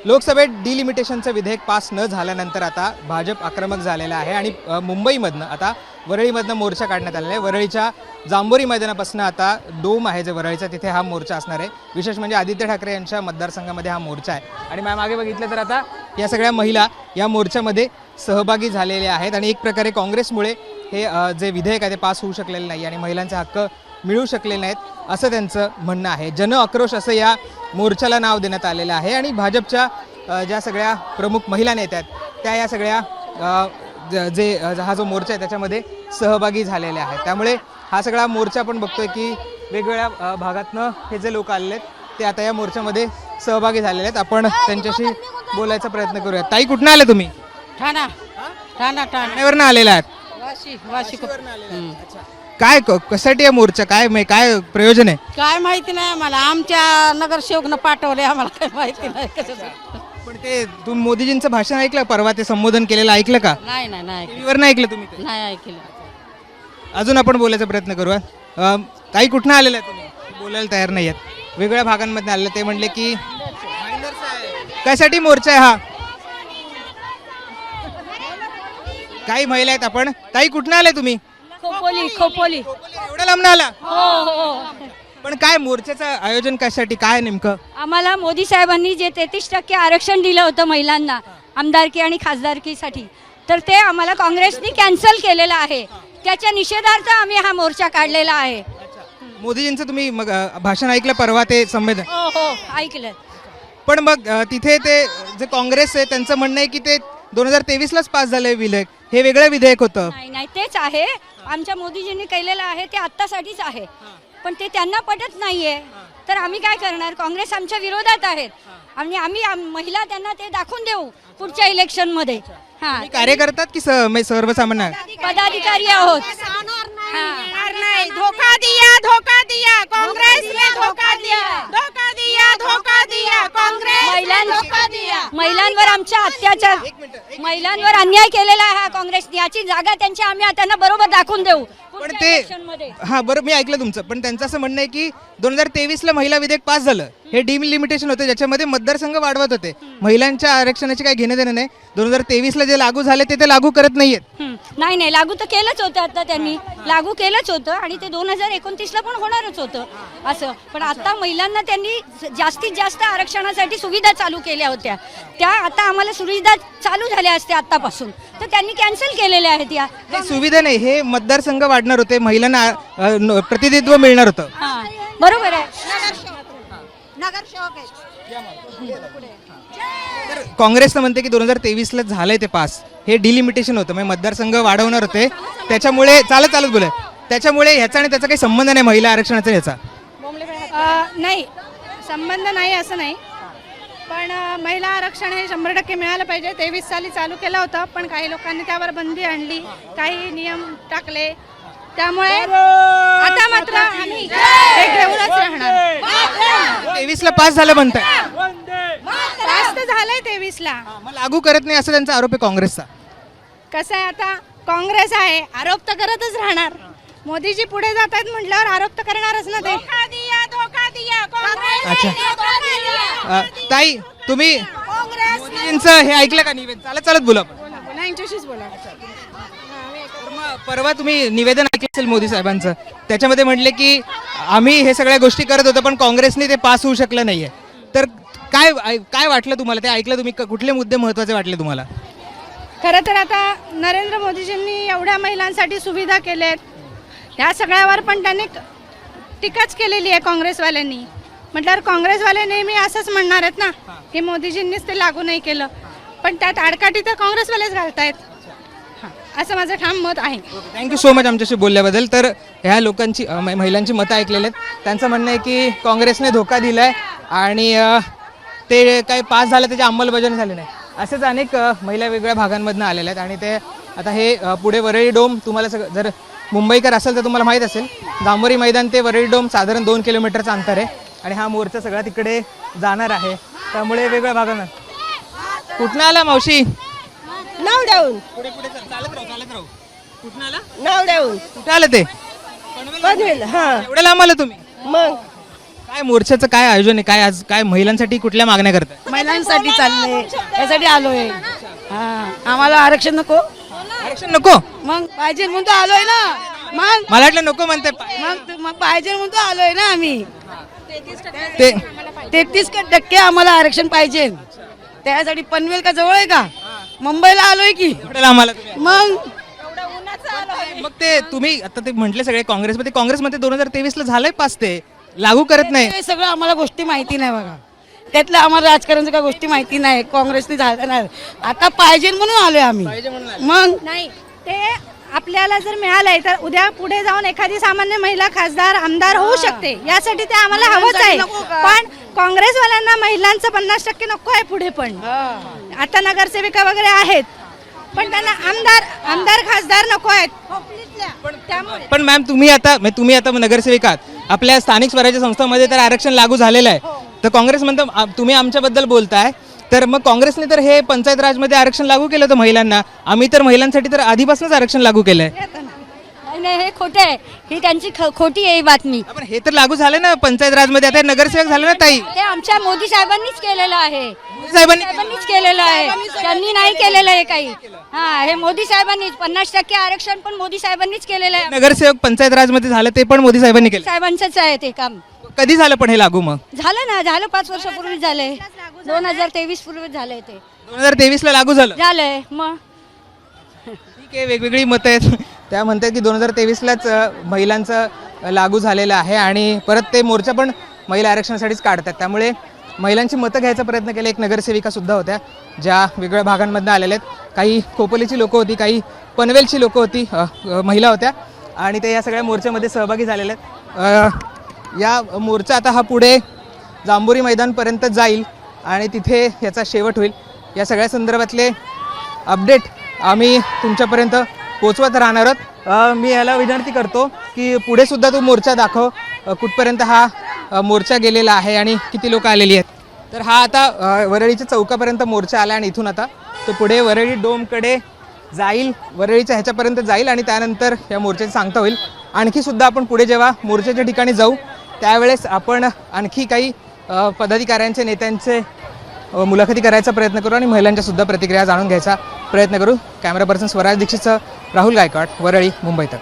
लोकसभेत डिलिमिटेशनचं विधेयक पास न झाल्यानंतर आता भाजप आक्रमक झालेला आहे आणि मुंबईमधनं आता वरळीमधनं मोर्चा काढण्यात आलेला आहे। वरळीच्या जांभोरी मैदानापासून आता डोम आहे जे वरळीचा, तिथे हा मोर्चा असणार आहे। विशेष म्हणजे आदित्य ठाकरे यांच्या मतदारसंघामध्ये हा मोर्चा आहे आणि मागे बघितलं तर आता या सगळ्या महिला या मोर्चामध्ये सहभागी झालेल्या आहेत आणि एक प्रकारे काँग्रेसमुळे हे जे विधेयक आहे ते पास होऊ शकलेलं नाही आणि महिलांचे हक्क मिळू शकले नाहीत असं त्यांचं म्हणणं आहे। जन आक्रोश असं या मोर्चाला नाव देण्यात आलेलं आहे आणि भाजपच्या ज्या सगळ्या प्रमुख महिला नेत्या आहेत त्या या सगळ्या हा जो मोर्चा आहे त्याच्यामध्ये सहभागी झालेले आहेत। त्यामुळे हा सगळा मोर्चा आपण बघतोय की वेगवेगळ्या भागातनं हे जे लोक आलेले आहेत ते आता या मोर्चामध्ये सहभागी झालेले आहेत। आपण त्यांच्याशी बोलायचा प्रयत्न करूया। ताई, कुठनं आले तुम्ही? ठाणा ठाण्यावरनं आलेला आहात? वाशी काय कशासाठी आहे मोर्चा? काय प्रयोजन आहे? काय माहिती नाही आम्हाला, आमच्या नगरसेवकनं पाठवले, आम्हाला काय माहिती नाही कशाचं। पण ते तुम्ही मोदीजींचं भाषण ऐकलं परवा, ते संबोधन केलेलं ऐकलं का? नाही टीव्हीवर नाही ऐकलं तुम्ही? नाही ऐकलं। अजून आपण बोलायचा प्रयत्न करूया। ताई, कुठनं आलेला आहे तुम्ही? बोलायला तयार नाही आहेत, वेगवेगळ््या भागांमध्ये आलेलं। ते म्हणले की कशासाठी मोर्चा आहे हा? काही महिला आहेत। आपण ताई, कुठनं आले तुम्ही? खोपोली। एवढ्या लांब आला? हो। पण काय मोर्चाचं आयोजन कशासाठी, काय नेमकं? आम्हाला मोदी साहेबांनी जे 33% आरक्षण दिलं होतं महिलांना आमदारकी आणि खासदारकीसाठी, तर ते आम्हाला काँग्रेसनी कॅन्सल केलेलं आहे। त्याच्या निषेधार्थ आम्ही हा मोर्चा काढलेला आहे। मोदीजींचं तुम्ही मग भाषण ऐकलं परवा, ते संमेलन? हो, ऐकलं। पण मग तिथे ते जे काँग्रेस आहे त्यांचं म्हणणं आहे की ते 2023लाच पास झालंय विधेयक, हे वेगळं विधेयक होतं। नाही, तेच आहे। आमच्या मोदीजींनी केलेलं आहे ते आत्तासाठीच आहे, पण ते त्यांना पटत नाहीये, तर आम्ही काय करणार? काँग्रेस आमच्या विरोधात आहेत आणि आम्ही महिला त्यांना ते दाखवून देऊ पुढच्या इलेक्शन मध्ये। तुम्ही कार्यकर्तात की सर्वसामान्य पदाधिकारी आहोत? धोखा दिया कांग्रेस ने, धोखा दिया कांग्रेस। महिलांवर आमच्या अत्याचार, महिलांवर अन्याय केलेला आहे हा काँग्रेसने, याची जागा त्यांची आम्ही त्यांना बरोबर दाखवून देऊ। पण ते हा बरोबर, मी ऐकलं तुमचं, पण त्यांचं असं म्हणणं आहे की 2023ला महिला विधेयक पास झालं, हे डिलिमिटेशन होतं ज्याच्यामध्ये मतदारसंघ वाढवत होते, महिलांच्या आरक्षणाची काही घेणं देणं नाही। 2023ला जे लागू झाले ते लागू करत नाहीयेत। नाही, लागू तर केलंच होतं, आता त्यांनी लागू केलंच होतं आणि ते 2029ला पण होणारच होतं असं। पण आता महिलांना त्यांनी जास्तीत जास्त आरक्षणासाठी सुविधा चालू केल्या होत्या, त्या आता आम्हाला सुविधा चालू झाल्या असत्या आतापासून, तर त्यांनी कॅन्सल केलेल्या आहेत। या सुविधा नाही, हे मतदारसंघ वाढणार होते, महिलांना प्रतिनिधित्व मिळणार होतं। बरोबर आहे। तर काँग्रेसनं म्हणते की 2023ला झालंय ते पास, हे डिलिमिटेशन होतं, म्हणजे मतदारसंघ वाढवणार होते, त्याच्यामुळे चालत बोला, त्याच्यामुळे ह्याचा आणि त्याचा काही संबंध नाही महिला आरक्षणाचा ह्याचा? नाही, संबंध नाही असं नाही, पण महिला आरक्षण हे 100% मिळालं पाहिजे। 23 साली चालू केलं होतं, पण काही लोकांनी त्यावर बंदी आणली, काही नियम टाकले, त्यामुळे आता मात्र आम्ही हे घेऊनच राहणार। 23ला पास झालं म्हणताय? पास तर झालंय 23ला, मग लागू करत नाही असं त्यांचा आरोप आहे काँग्रेसचा। कसं आहे, आता काँग्रेस आहे, आरोप तर करतच राहणार। मोदीजी पुढे जात आहेत म्हटल्यावर आरोप तर करणारच ना ते। अच्छा, ताई, तुम्ही मोदीजींचं हे ऐकलं का निवेदन? चालत बोला आपण। यांच्याशीच बोला। परवा तुम्ही निवेदन ऐकलं असेल मोदी साहेबांचं, त्याच्यामध्ये म्हटले की आम्ही हे सगळ्या गोष्टी करत होतो पण काँग्रेसने ते पास होऊ शकलं नाहीये, तर काय वाटलं तुम्हाला? ते ऐकलं तुम्ही, कुठले मुद्दे महत्त्वाचे वाटले तुम्हाला? खरं तर आता नरेंद्र मोदीजींनी एवढ्या महिलांसाठी सुविधा केल्यात, ह्या सगळ्यावर पण त्यांनी टीकाच केलेली आहे काँग्रेसवाल्यांनी, म्हटल्यावर काँग्रेसवाले नेहमी असंच म्हणणार आहेत ना की मोदीजींनीच ते लागू नाही केलं, पण त्यात आडकाठी तर काँग्रेसवालेच घालतायत, असं माझं ठाम मत आहे। थँक्यू सो मच आमच्याशी बोलल्याबद्दल। तर ह्या लोकांची महिलांची मतं ऐकलेली आहेत, त्यांचं म्हणणं आहे की काँग्रेसने धोका दिलाय आणि ते काही पास झालं त्याची अंमलबजावणी झाली नाही। असेच अनेक महिला वेगवेगळ्या भागांमधून आलेल्या आहेत आणि ते आता हे पुढे वरळी डोम, तुम्हाला जर मुंबईकर असेल तर तुम्हाला माहीत असेल, जांभोरी मैदान ते वरळी डोम साधारण 2 किलोमीटरचं अंतर आहे आणि हा मोर्चा सगळा तिकडे जाणार आहे, त्यामुळे वेगवेगळ्या भागांना। कुठनं आला मावशी? नावड्याहून। चालत राहू। कुठनं आला? नावड्याहून। कुठे आलं ते? पनवेल। एवढ्या लांब आलं तुम्ही? मग काय मोर्चाचं काय आयोजन आहे, काय आज काय महिलांसाठी कुठल्या मागण्या करताय? महिलांसाठी चाललंय यासाठी आलोय. हा आम्हाला आरक्षण नको, आरक्षण नको? मग पाहिजे म्हणून तर आलोय ना. मग मला वाटलं नको म्हणते. मग पाहिजे म्हणून तर आलोय ना आम्ही. ते 33% आम्हाला आरक्षण पाहिजे. त्यासाठी पनवेल का जवळ आहे का? मुंबईला आलोय की. आवडेल आम्हाला तुम्ही. मग मग ते तुम्ही आता ते म्हटले सगळे काँग्रेसमध्ये 2023 ला झालंय पास, ते लागू करत नाही. हे सगळं आम्हाला गोष्टी माहिती नाही बघा. त्यातल्या आम्हाला राजकारणाच्या काही गोष्टी माहिती नाही. काँग्रेसने झालं नाही. आता पाहिजे म्हणून आलोय आम्ही. मग नाही ते आपल्याला जर मिळालंय तर उद्या पुढे जाऊन एखादी सामान्य महिला खासदार आमदार होऊ शकते. यासाठी ते आम्हाला हवंच आहे. नको का? पण काँग्रेसवाल्यांना महिलांचं 50% नको आहे पुढे. पण आता नगरसेविका वगैरे आहेत, पण त्यांना आमदार खासदार नको आहेत. त्यामुळे पण मॅम तुम्ही आता नगरसेविका आहात. आपल्या स्थानिक स्वराज्य संस्थांमध्ये तर आरक्षण लागू झालेलं आहे. तर काँग्रेस म्हणतं तुम्ही आमच्याबद्दल बोलताय, तर मग काँग्रेसने तर हे पंचायत राजमध्ये आरक्षण लागू केलं होतं महिलांना. आम्ही तर महिलांसाठी तर आधीपासूनच आरक्षण लागू केलंय. नाही नाही, हे खोटं आहे. ही त्यांची खोटी आहे ही बातमी. पण हे तर लागू झालं ना पंचायत राजमध्ये. आता नगरसेवक झाले ना ताई. ते आमच्या मोदी साहेबांनीच केलेलं आहे. साहेबांनी साहेबांनीच केलेलं आहे. त्यांनी नाही केलेलं आहे काही. हा, हे मोदी साहेबांनीच 50% आरक्षण पण मोदी साहेबांनीच केलेलं आहे. नगरसेवक पंचायत राजमध्ये झालं ते पण मोदी साहेबांनी केलं. साहेबांचंच आहे ते काम. कधी झालं पण हे लागू? मग झालं 5 वर्षापूर्वी झालंय. 2023 पूर्वी झालंय ते. 2023 ला लागू झालंय मग. ठीक आहे, वेगवेगळी मतं आहेत. त्या म्हणतात की 2023लाच महिलांचं लागू झालेलं आहे आणि परत ते मोर्चा पण महिला आरक्षणासाठीच काढतात. त्यामुळे महिलांची मतं घ्यायचा प्रयत्न केला. एक नगरसेविका सुद्धा होत्या ज्या वेगळ्या भागांमधून आलेल्या आहेत. काही खोपोलीची लोकं होती, काही पनवेलची लोकं होती, महिला होत्या आणि ते या सगळ्या मोर्चामध्ये सहभागी झालेले आहेत. या मोर्चा आता हा पुढे जांभोरी मैदानपर्यंत जाईल आणि तिथे याचा शेवट होईल. या सगळ्या संदर्भातले अपडेट आम्ही तुमच्यापर्यंत पोचवत राहणार आहोत. मी याला विनंती करतो की पुढे सुद्धा तो मोर्चा दाखव, कुठपर्यंत हा मोर्चा गेलेला आहे आणि किती लोक आलेली आहेत. तर हा आता वरळीच्या चौकापर्यंत मोर्चा आला आणि इथून आता तो पुढे वरळी डोमकडे जाईल, वरळीच्या ह्याच्यापर्यंत जाईल आणि त्यानंतर या मोर्चाची सांगता होईल. आणखी सुद्धा आपण पुढे जेव्हा मोर्चाच्या ठिकाणी जाऊ त्यावेळेस आपण आणखी काही पदाधिकाऱ्यांचे नेत्यांचे मुलाखती करायचा प्रयत्न करू आणि महिलांच्या सुद्धा प्रतिक्रिया जाणून घ्यायचा प्रयत्न करू. कॅमेरा पर्सन स्वराज दीक्षितसह राहुल गायकवाड, वरळी, मुंबई तक.